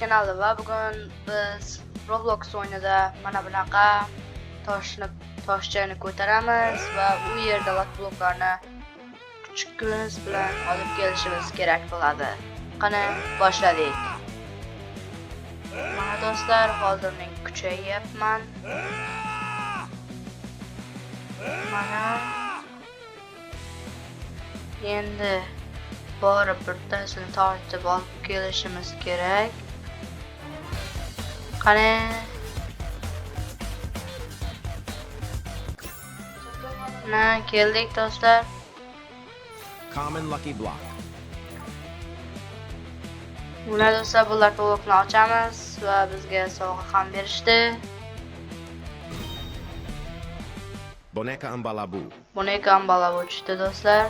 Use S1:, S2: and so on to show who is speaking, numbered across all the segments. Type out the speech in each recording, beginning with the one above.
S1: kanali va bugun biz Roblox o'yinida mana bunaqa toshchani ko'taramiz va u yerda bloklarni kuchimiz bilan olib kelishimiz kerak bo'ladi. Qani boshladik. Mana do'stlar, hozir men kuchayyapman. Mana endi borib birtasini tortib olib kelishimiz kerak. Qani keldik do'stlar.
S2: Common lucky block.
S1: Buna do'stlar bular blokni ochamiz va bizga sovg'a ham berishdi.
S2: Boneka ambalabu.
S1: Boneka ambalabu tushdi do'stlar.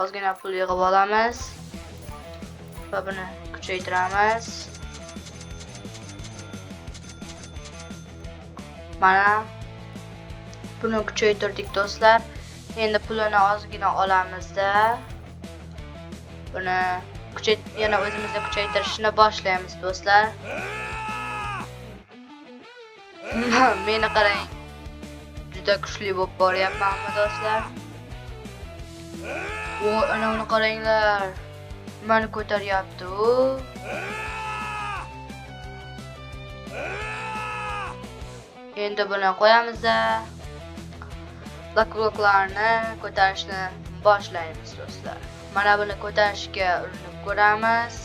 S1: Ozgina pul yig'ib olamiz va buni kuchaytiramiz. Mana buni kuchaytirdik do'stlar. Endi pulini ozgina olamizda buni yana o'zimizga kuchaytirishni boshlaymiz do'stlar. Meni qarang. Juda kuchli bo'lib boryapmanmi do'stlar? Ana uni qaranglar. Meni ko'taryapti u. Endi buni qo'yamiz-da. Bloklarni ko'tarishni boshlaymiz do'stlar. Mana buni ko'tarishga urinib ko'ramiz.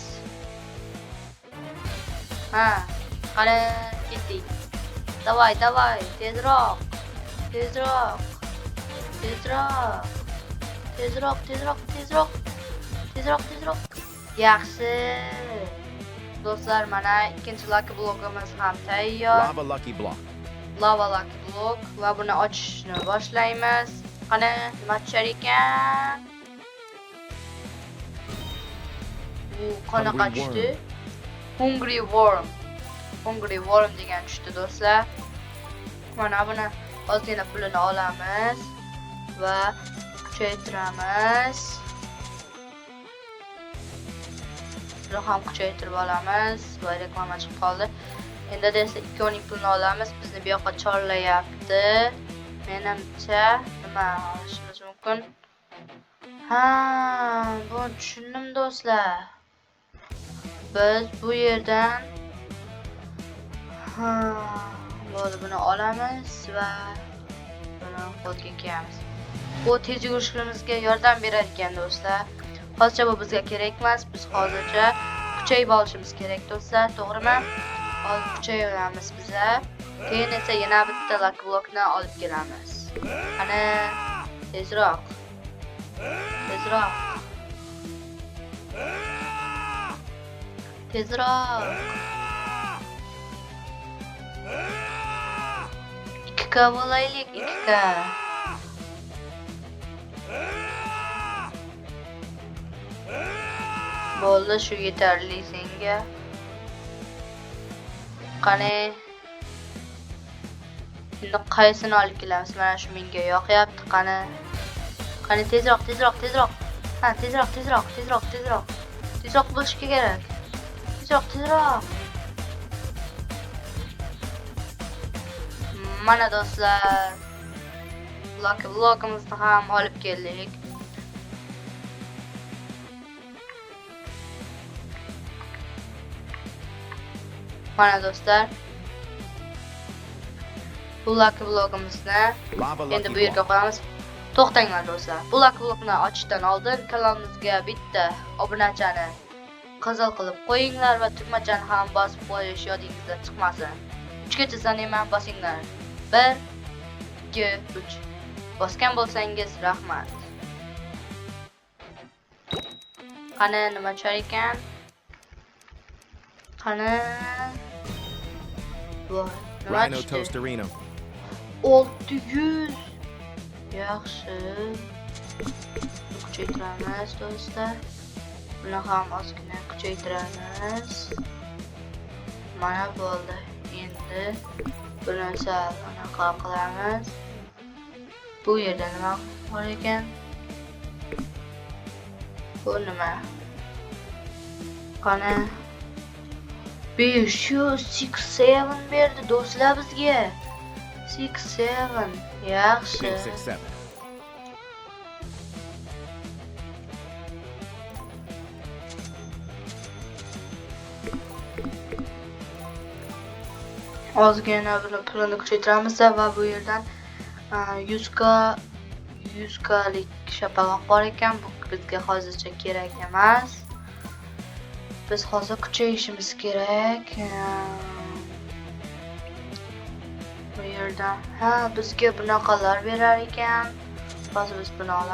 S1: Qani ketdik. Davay, tezroq. Tezroq. Yaxshi. Do'stlar, mana ikkinchi lucky blokimiz ham tayyor.
S2: Lava lucky block.
S1: Lava lucky block va buni ochishni boshlaymiz. Qani nima tushar ekan? Bu qanaqa tushdi? Hungry worm degan tushdi do'stlar. Mana buni ozgina pulini olamiz va kuchaytiramiz. Buni ham kuchaytirib olamiz. Va reklama chiqib qoldi. Endi esa ikkovining pulini olamiz. Bizni bu yoqqa chorlayapti. Menimcha nima olishimiz mumkin? Buni tushundim do'stlar. Biz bu yerdan buni olamiz va buni qo'lga kiyamiz. Bu tez yurishimizga yordam berar ekan do'stlar. Hozircha bu bizga kerak emas. Biz hozircha kuchayib olishimiz kerak do'stlar, to'g'rimi? Hozir kuchayamiz biza. Keyin esa yana bitta lucky blokni olib kelamiz. Qani tezroq. Ikkika bo'laylik, ikkika. Bo'ldi, shu yetarli senga. Qani endi qaysini olib kelamiz? Mana shu menga yoqyapti. Qani tezroq. Tezroq bo'lishi kerak. Tezroq. Mana do'stlar, lucky blokimizni ham olib keldik. Mana do'stlar, bu lucky blokimizni endi bu yerga qo'yamiz. To'xtanglar do'stlar. Bu lucky blokni ochishdan oldin kanalimizga bitta obunachani qizil qilib qo'yinglar va tugmachani ham bosib qo'yish yodingizdan chiqmasin. 3 gacha sanayman, bosinglar. 1 2 3. Bosgan bo'lsangiz rahmat. Qani nima tushar ekan? Qani
S2: Rhino Toasterino.
S1: 600. Yaxshi. Kuchaytiramiz do'stlar. Buni ham ozgina kuchaytiramiz. Mana bo'ldi. Endi buni sal anaqa qilamiz. Bu yerda nima bor ekan? Bu nima? Qani 567 berdi do'stlar bizga. 67. Yaxshi.
S2: 667.
S1: Ozgina buni pulini kuchaytiramiz va bu yerdan 100 galik shapaloq bor ekan. Bu bizga hozircha kerak emas. Biz hozir kuchayishimiz kerak. Bu yerdan bizga bunaqalar berar ekan. Hozir biz buni olamiz.